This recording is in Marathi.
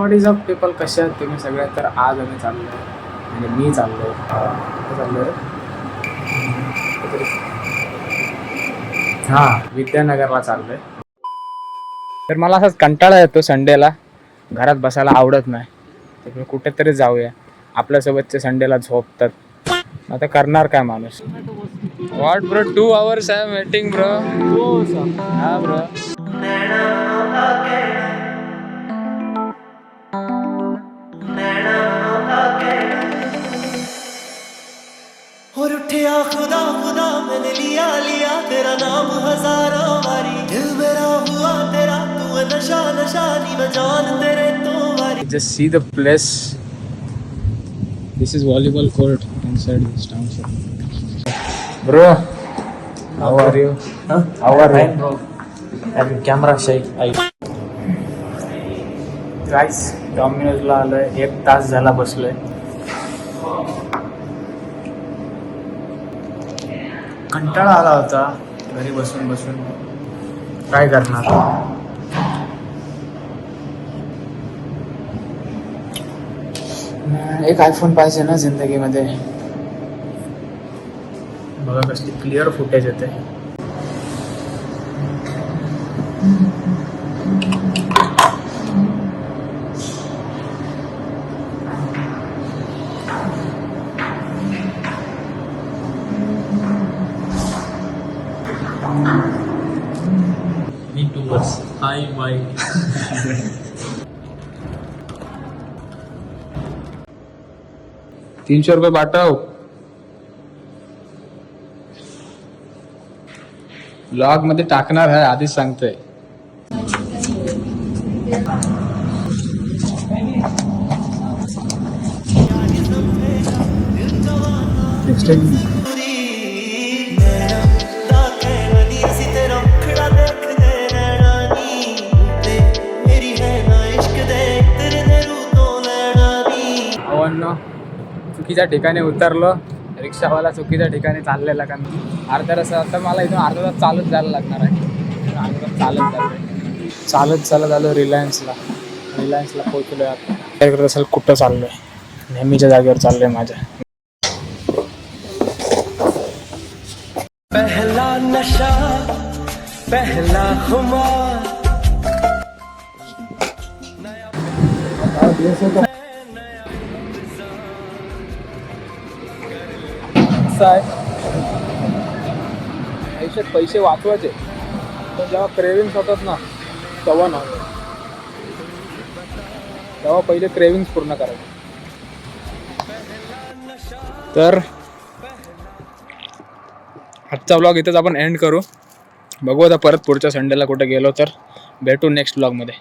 व्हॉट इज अप पीपल, कशा आहात तुम्ही सगळे? तर आज आम्ही चाललो आहे आणि मी चाललो चाललो रे हां विद्यानगरला चाललो आहे. तर मला असाच कंटाळा येतो संडेला, घरात बसायला आवडत नाही, तर कुठेतरी जाऊया. आपल्यासोबतचे संडेला झोपतात, आता करणार काय माणूस. What bro, 2 hours I am waiting bro. हा ब्रो. और उठिया खुदा खुदा मैंने लिया लिया तेरा नाम हजारों बारी, दिल मेरा हुआ तेरा तू नशा नशा नी मैं जान तेरे तो बारी. Just see the place. This is volleyball court inside this township. Bro, how are you? Huh? How are you? Fine bro. I'm camera shy. Guys, डॉमिनोजला आलोय, 1 तास झाला बसलोय. कंटाळा आला होता घरी बसून बसून, काय करणार. एक आयफोन पाहिजे ना जिंदगीमध्ये. बघा कसली क्लिअर फुटेज येते. Me too much. Hi bye. ₹300 पाठव. ब्लॉग मध्ये टाकणार आहे, आधीच सांगतोय. चुकीच्या ठिकाणी उतरलो, रिक्षावाला चुकीच्या ठिकाणी चाललेला. कारण अर्धा रस्ता आता मला इथून अर्धा तास चालत जायला लागणार आहे. अर्धा तास चालत चालत आलो रिलायन्सला पोहोचलोय. आता काय करत असेल, कुठं चाललोय? नेहमीच्या जागेवर चाललोय माझ्या. पहला नशा पहला खुमार. आयुष्यात पैसे वाचवायचे, पण जेव्हा क्रेविंग्स होतात ना तेव्हा नव्हे. तेव्हा पहिले क्रेविंग्स पूर्ण करायचे. तर आजचा व्लॉग इथंच आपण एंड करू. बघू आता परत पुढच्या संडेला कुठे गेलो तर भेटू नेक्स्ट व्लॉगमध्ये.